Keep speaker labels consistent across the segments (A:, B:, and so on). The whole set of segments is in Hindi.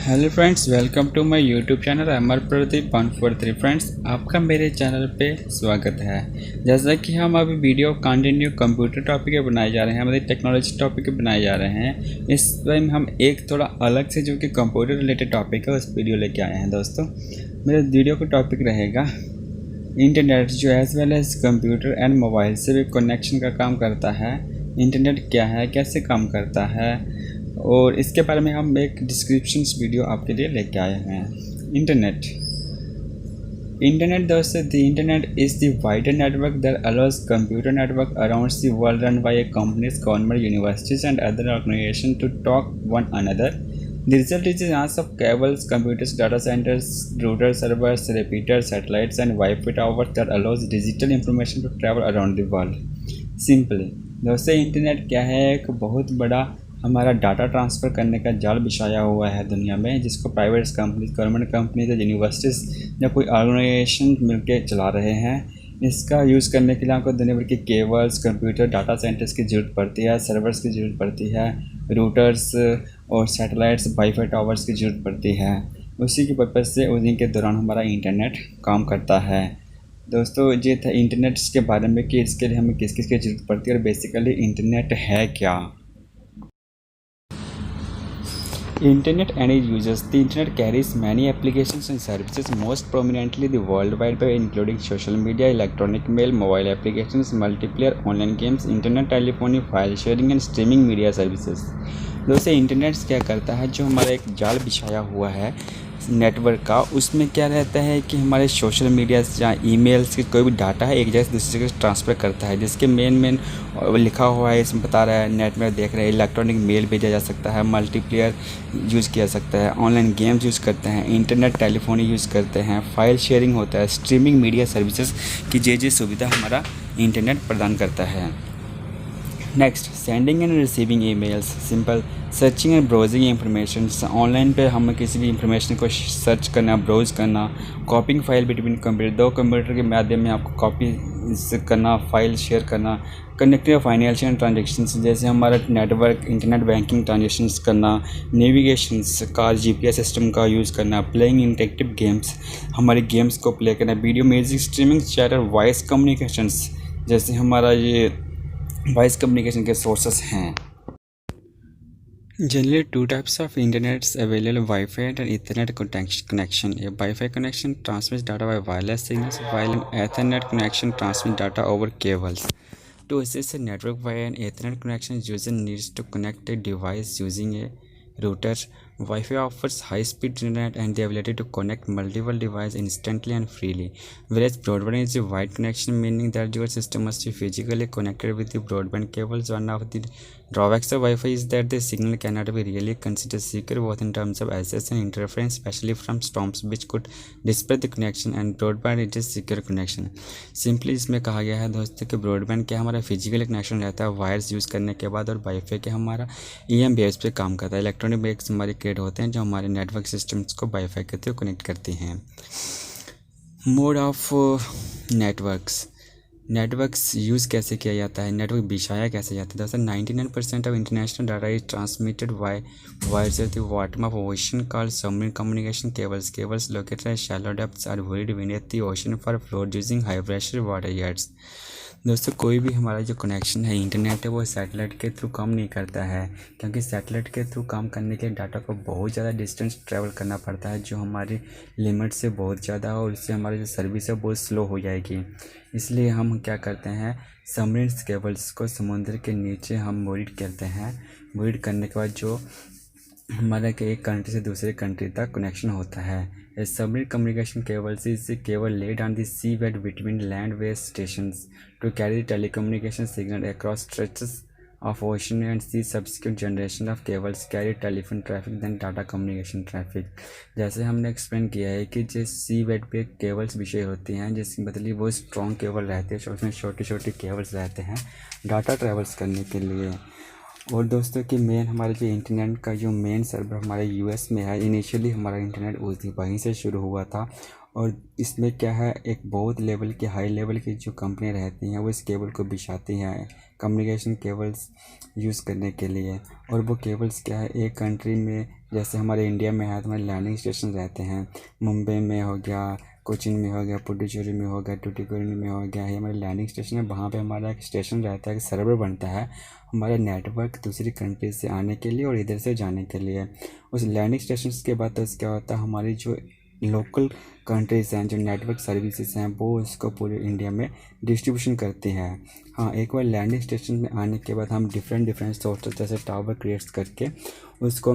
A: Hello friends, welcome to my YouTube channel Amar Pradeep 143। Friends, आपका मेरे चैनल पे स्वागत है। जैसा कि हम अभी वीडियो कंटिन्यू कंप्यूटर टॉपिक पे बनाए जा रहे हैं, हमारे टेक्नोलॉजी टॉपिक पे बनाए जा रहे हैं। इस टाइम हम एक थोड़ा अलग से जो कि कंप्यूटर रिलेटेड टॉपिक है उस वीडियो लेके आए हैं। दोस्तों, मेरे वीडियो का टॉपिक रहेगा इंटरनेट, जो as well as computer and mobile से भी कनेक्शन का काम करता है। इंटरनेट क्या है, कैसे काम करता है, और इसके बारे में हम एक डिस्क्रिप्शन वीडियो आपके लिए लेके आए हैं। इंटरनेट दोस्तों, the internet is the wider network that allows computer network around the world run by companies, government, universities and other organisation to talk one another. The result is a mass of cables, computers, data centers, router servers, repeaters, satellites, and Wi-Fi towers that allows digital information to travel around the world. Simply, दोस्तों इंटरनेट क्या है? एक बहुत बड़ा हमारा डाटा ट्रांसफ़र करने का जाल बिछाया हुआ है दुनिया में, जिसको private companies, government companies, universities या कोई ऑर्गेनाइजेशन मिलकर चला रहे हैं। इसका यूज़ करने के लिए आपको दुनिया भर के केबल्स, कंप्यूटर, डाटा सेंटर्स की ज़रूरत पड़ती है, सर्वर्स की ज़रूरत पड़ती है, रूटर्स और सैटेलाइट्स, वाईफाई टावर्स की ज़रूरत पड़ती है। उसी के पर्पज़ से उन्हीं के दौरान हमारा इंटरनेट काम करता है। दोस्तों, ये था इंटरनेट के बारे में कि इसके लिए हमें किस किस की ज़रूरत पड़ती है और बेसिकली इंटरनेट है क्या। Internet and its users. The Internet carries many applications and services, most prominently the World Wide Web, including social media, electronic mail, mobile applications, multiplayer online games, internet telephony, file sharing and streaming media services. दोस्तों, इंटरनेट क्या करता है? जो हमारा एक जाल बिछाया हुआ है नेटवर्क का, उसमें क्या रहता है कि हमारे सोशल मीडिया या ईमेल्स की कोई भी डाटा है एक जगह से दूसरी जगह ट्रांसफ़र करता है, जिसके मेन लिखा हुआ है, इसमें बता रहा है, नेट में देख रहे हैं, इलेक्ट्रॉनिक मेल भेजा जा सकता है, मल्टीप्लेयर यूज़ किया सकता है, ऑनलाइन गेम्स यूज़ करते हैं, इंटरनेट टेलीफोनी यूज़ करते हैं, फाइल शेयरिंग होता है, स्ट्रीमिंग मीडिया सर्विसेज की जे सुविधा हमारा इंटरनेट प्रदान करता है। Next, sending end receiving emails, simple searching and browsing information. Online पे हमें किसी भी इंफॉर्मेशन को सर्च करना, ब्राउज करना, कॉपिंग फाइल बिटवीन कंप्यूटर, दो कंप्यूटर के माध्यम में आपको कॉपी करना, फाइल शेयर करना, कनेक्टिंग फाइनेंशियल ट्रांजेक्शन्स, जैसे हमारा नेटवर्क, इंटरनेट बैंकिंग ट्रांजेक्शन्स करना, नेविगेशंस का, जीपीएस सिस्टम का यूज़ करना, प्लेइंग इंटरेक्टिव गेम्स, हमारे गेम्स को प्ले करना, वीडियो, म्यूजिक स्ट्रीमिंग, चैट और वॉइस कम्युनिकेशंस, जैसे हमारा ये वॉइस कम्युनिकेशन के सोर्सेस हैं। Generally, two types of internets available: Wi-Fi and Ethernet connection. A Wi-Fi connection transmits data by wireless signals, while an Ethernet connection transmits data over cables. To access a network via an Ethernet connection, user needs to connect a device using a router. Wi-Fi offers high-speed internet and the ability to connect multiple devices instantly and freely, whereas broadband is a wide connection, meaning that your system must be physically connected with the broadband cables. One of the drawbacks of Wi-Fi is that the signal cannot be really considered secure, both in terms of access and interference, especially from storms, which could disrupt the connection, and broadband is a secure connection. Simply इसमें कहा गया है दोस्तों कि ब्रॉडबैंड क्या हमारा फिजिकल कनेक्शन रहता है वायर्स यूज़ करने के बाद, और वाईफाई क्या हमारा EM बेस पे काम करता है, इलेक्ट्रॉनिक बेस हमारे क्रिएट होते हैं जो हमारे नेटवर्क सिस्टम्स को वाईफाई के थ्रू कनेक्ट करती हैं। मोड ऑफ नेटवर्क्स यूज़ कैसे किया जाता है, नेटवर्क बिछाया कैसे जाता है दोस्तों। 99% of international data is transmitted by wires at the bottom of ocean called submarine communication cables located at shallow depths are buried beneath the ocean for float using high pressure water jets. दोस्तों, कोई भी हमारा जो कनेक्शन है इंटरनेट है वो सैटेलाइट के थ्रू काम नहीं करता है, क्योंकि सैटेलाइट के थ्रू काम करने के लिए डाटा को बहुत ज़्यादा डिस्टेंस ट्रैवल करना पड़ता है, जो हमारी लिमिट से बहुत ज़्यादा, और उससे हमारी जो सर्विस है बहुत स्लो हो जाएगी। इसलिए हम क्या करते हैं, सबमरीन केबल्स को समुद्र के नीचे हम बोरिड करते हैं। बोरिड करने के बाद जो हमारा के एक कंट्री से दूसरे कंट्री तक कनेक्शन होता है। A submarine communication cables is a cable laid on the seabed between land-based stations to carry the telecommunication signal across stretches of ocean and sea. Subsequent generation of cables carry telephone traffic then data communication traffic. जैसे हमने एक्सप्लेन किया है कि जो सी बेड पे केबल्स बिछे होती हैं, जिसकी मतलब वो स्ट्रॉन्ग केबल रहते हैं, उसमें छोटे छोटे केबल्स रहते हैं डाटा ट्रेवल्स करने के लिए। और दोस्तों कि मेन हमारे जो इंटरनेट का जो मेन सर्वर हमारे यूएस में है, इनिशियली हमारा इंटरनेट वहीं से शुरू हुआ था, और इसमें क्या है, एक बहुत लेवल की हाई लेवल की जो कंपनी रहती हैं वो इस केबल को बिछाती हैं कम्युनिकेशन केबल्स यूज़ करने के लिए। और वो केबल्स क्या है, एक कंट्री में जैसे हमारे इंडिया में है तो हमारे लैंडिंग स्टेशन रहते हैं, मुंबई में हो गया, कोचीन में हो गया, पुडुचेरी में हो गया, टूटिकोरिन में हो गया, ये हमारे लैंडिंग स्टेशन है। वहाँ पे हमारा एक स्टेशन रहता है, एक सर्वर बनता है हमारा नेटवर्क दूसरी कंट्री से आने के लिए और इधर से जाने के लिए। उस लैंडिंग स्टेशन के बाद तो क्या होता है, हमारी जो लोकल कंट्रीज़ हैं, जो नेटवर्क सर्विसेज हैं, वो उसको पूरे इंडिया में डिस्ट्रीब्यूशन करती हैं। हाँ, एक बार लैंडिंग स्टेशन में आने के बाद हम डिफरेंट सोर्सेज जैसे टावर क्रिएट्स करके उसको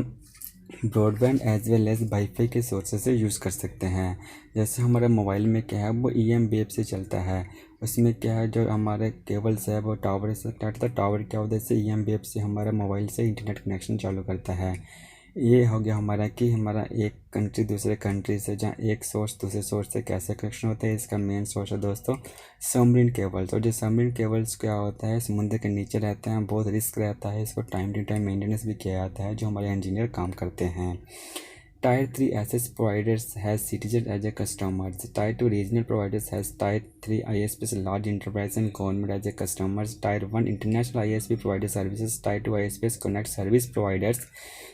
A: broadband as well as wifi के सोर्सेज से यूज़ कर सकते हैं। जैसे हमारे मोबाइल में क्या है, वो EM वेव से चलता है। उसमें क्या है, जो हमारे केबल्स है वो टावर से कनेक्ट होता है। टावर क्या होता है, इससे EM वेव से हमारा मोबाइल से इंटरनेट कनेक्शन चालू करता है। ये हो गया हमारा कि हमारा एक कंट्री दूसरे कंट्री से, जहाँ एक सोर्स दूसरे सोर्स से कैसे कनेक्शन होता है। इसका मेन सोर्स है दोस्तों सबमरीन केबल्स। और जो सबमरीन केबल्स क्या होता है, समुद्र के नीचे रहते हैं, बहुत रिस्क रहता है, इसको टाइम टू टाइम मेंटेनेंस भी किया जाता है, जो हमारे इंजीनियर काम करते हैं। Tier 3 access providers has citizens as a customers. Tier 2 regional providers has Tier 3 ISPs large enterprise and government as a customers. Tier 1 international ISP provider services. Tier 2 ISPs connect service providers,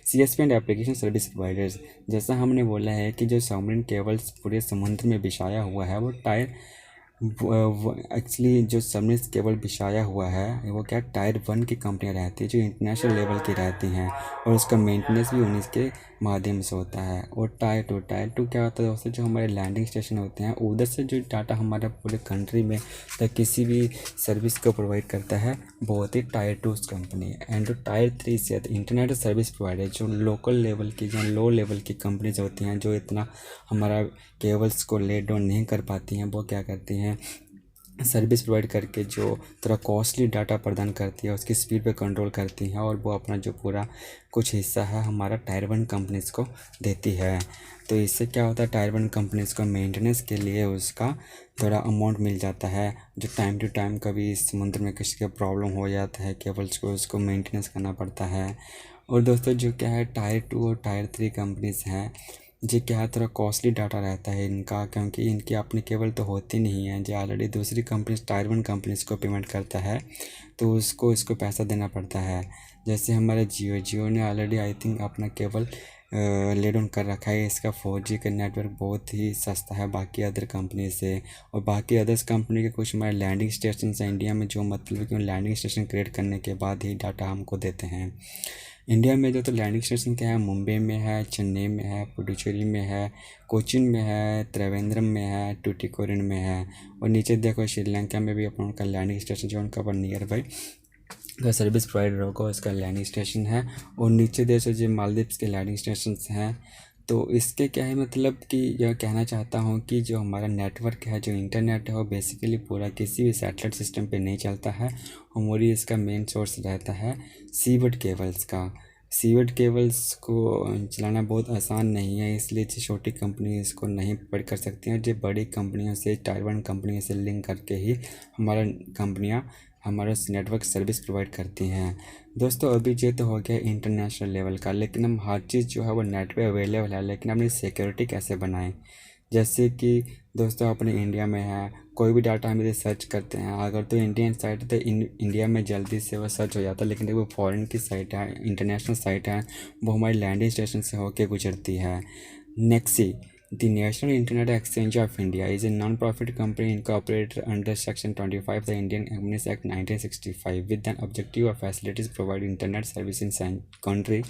A: CSP and application service providers. जैसा हमने बोला है कि जो सबमरीन केबल्स पूरे समुद्र में बिछाया हुआ है, वो टायर एक्चुअली जो सबमरीन केबल बिछाया हुआ है वो क्या Tier 1 की कंपनियां रहती है, जो इंटरनेशनल लेवल की रहती हैं, और उसका मेंटेनेंस भी उन्हीं के माध्यम से होता है। और Tier 2 क्या होता है दोस्तों, जो हमारे लैंडिंग स्टेशन होते हैं उधर से जो डाटा हमारे पूरे कंट्री में या किसी भी सर्विस को प्रोवाइड करता है वो होती है Tier 2 कंपनी। एंड जो Tier 3 से इंटरनेट सर्विस प्रोवाइडर, जो लोकल लेवल की, जो लो लेवल की कंपनीज होती हैं, जो इतना हमारा केबल्स को ले डाउन नहीं कर पाती हैं, वो क्या करती हैं, सर्विस प्रोवाइड करके जो थोड़ा कॉस्टली डाटा प्रदान करती है, उसकी स्पीड पे कंट्रोल करती हैं, और वो अपना जो पूरा कुछ हिस्सा है हमारा Tier 1 कंपनीज़ को देती है। तो इससे क्या होता है, Tier 1 कंपनीज़ को मेंटेनेंस के लिए उसका थोड़ा अमाउंट मिल जाता है, जो टाइम टू टाइम कभी समुद्र में किसी का प्रॉब्लम हो जाता है केबल्स को, उसको मेंटेनेंस करना पड़ता है। और दोस्तों जो क्या है Tier 2 और Tier 3 कंपनीज़ हैं, जी क्या है, थोड़ा कॉस्टली डाटा रहता है इनका, क्योंकि इनकी अपनी केबल तो होती नहीं है, जो ऑलरेडी दूसरी कंपनी Tier 1 कंपनीज़ को पेमेंट करता है, तो उसको इसको पैसा देना पड़ता है। जैसे हमारा जियो ने ऑलरेडी आई थिंक अपना केबल ले डाउन कर रखा है। इसका 4G का नेटवर्क बहुत ही सस्ता है बाकी अदर कंपनी से, और बाकी अदर्स कंपनी के कुछ हमारे लैंडिंग स्टेशन हैं इंडिया में, जो मतलब कि लैंडिंग स्टेशन क्रिएट करने के बाद ही डाटा हमको देते हैं। इंडिया में जो तो लैंडिंग स्टेशन क्या है, मुंबई में है, चेन्नई में है, पुडुचेरी में है, कोचीन में है, त्रिवेंद्रम में है, टूटिकोरिन में है, और नीचे देखो श्रीलंका में भी अपना उनका लैंडिंग स्टेशन जो उनका पर नियर बाई का सर्विस प्रोवाइडर होगा उसका लैंडिंग स्टेशन है। और नीचे जैसे जो मालदीव्स के लैंडिंग स्टेशन हैं। तो इसके क्या है मतलब कि यह कहना चाहता हूँ कि जो हमारा नेटवर्क है, जो इंटरनेट है, वो बेसिकली पूरा किसी भी सैटेलाइट सिस्टम पे नहीं चलता है। हमारी इसका मेन सोर्स रहता है सीबर्ड केबल्स का। सीबर्ड केबल्स को चलाना बहुत आसान नहीं है, इसलिए जो छोटी कंपनी इसको नहीं प्रोवाइड कर सकती हैं। जो बड़ी कंपनियों से Tier 1 कंपनियों से लिंक करके ही हमारा कंपनियाँ हमारा नेटवर्क सर्विस प्रोवाइड करती हैं। दोस्तों अभी ये तो हो गया इंटरनेशनल लेवल का, लेकिन हम हर चीज़ जो है वो नेट पे अवेलेबल है, लेकिन अपनी सिक्योरिटी कैसे बनाएं। जैसे कि दोस्तों अपने इंडिया में है, कोई भी डाटा हम इधर सर्च करते हैं, अगर तो इंडियन साइट है तो इंडिया में जल्दी से वो सर्च हो जाता है, लेकिन वो फॉरेन की साइट है, इंटरनेशनल साइट है, वो हमारी लैंडिंग स्टेशन से होके गुजरती है। नेक्सी, The National Internet Exchange of India is a non-profit company incorporated under Section 25 of the Indian Companies Act 1965 with an objective of facilities provide internet service in country.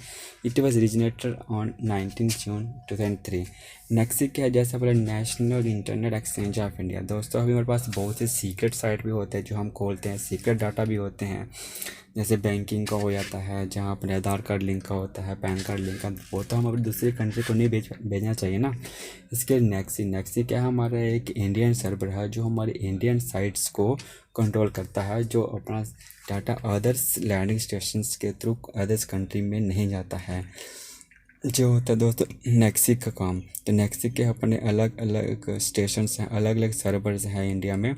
A: It was originated on 19 June 2003. Next क्या है, जैसे बोले national internet exchange of India. दोस्तों अभी हमारे पास बहुत से सीक्रेट साइट भी होते हैं जो हम खोलते हैं, सीक्रेट डाटा भी होते हैं, जैसे बैंकिंग का हो जाता है, जहाँ अपने आधार कार्ड लिंक का होता है, पैन कार्ड लिंक का, वो तो हम अपनी दूसरी कंट्री को नहीं भेजना चाहिए ना। इसके नेक्सी क्या है, हमारा एक इंडियन सर्वर है जो हमारे इंडियन साइट्स को कंट्रोल करता है, जो अपना डाटा अदर्स लैंडिंग स्टेशंस के थ्रू अदर्स कंट्री में नहीं जाता है, जो होता है दोस्तों नेक्सी का काम। तो नेक्सी के अपने अलग अलग स्टेशंस हैं, अलग अलग सर्वर्स हैं इंडिया में,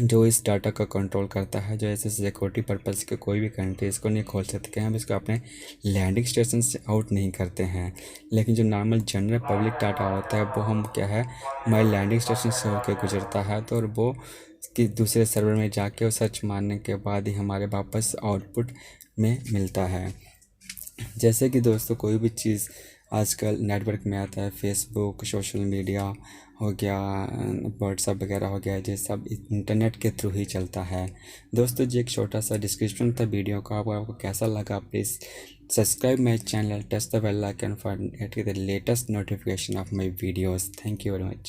A: जो इस डाटा का कंट्रोल करता है। जो ऐसे सिक्योरिटी पर्पज़ के कोई भी कंट्री इसको नहीं खोल सकते हैं, हम इसको अपने लैंडिंग स्टेशन से आउट नहीं करते हैं। लेकिन जो नॉर्मल जनरल पब्लिक डाटा होता है वो हम क्या है, हमारे लैंडिंग स्टेशन से होकर गुजरता है, तो और वो कि दूसरे सर्वर में जाके और सर्च मारने के बाद ही हमारे वापस आउटपुट में मिलता है। जैसे कि दोस्तों कोई भी चीज़ आजकल नेटवर्क में आता है, फेसबुक, सोशल मीडिया हो गया, व्हाट्सअप वगैरह हो गया, ये सब इंटरनेट के थ्रू ही चलता है। दोस्तों जी एक छोटा सा डिस्क्रिप्शन था वीडियो का, आपको कैसा लगा please subscribe my channel, touch the bell icon for get the latest notification of my videos. Thank you very much.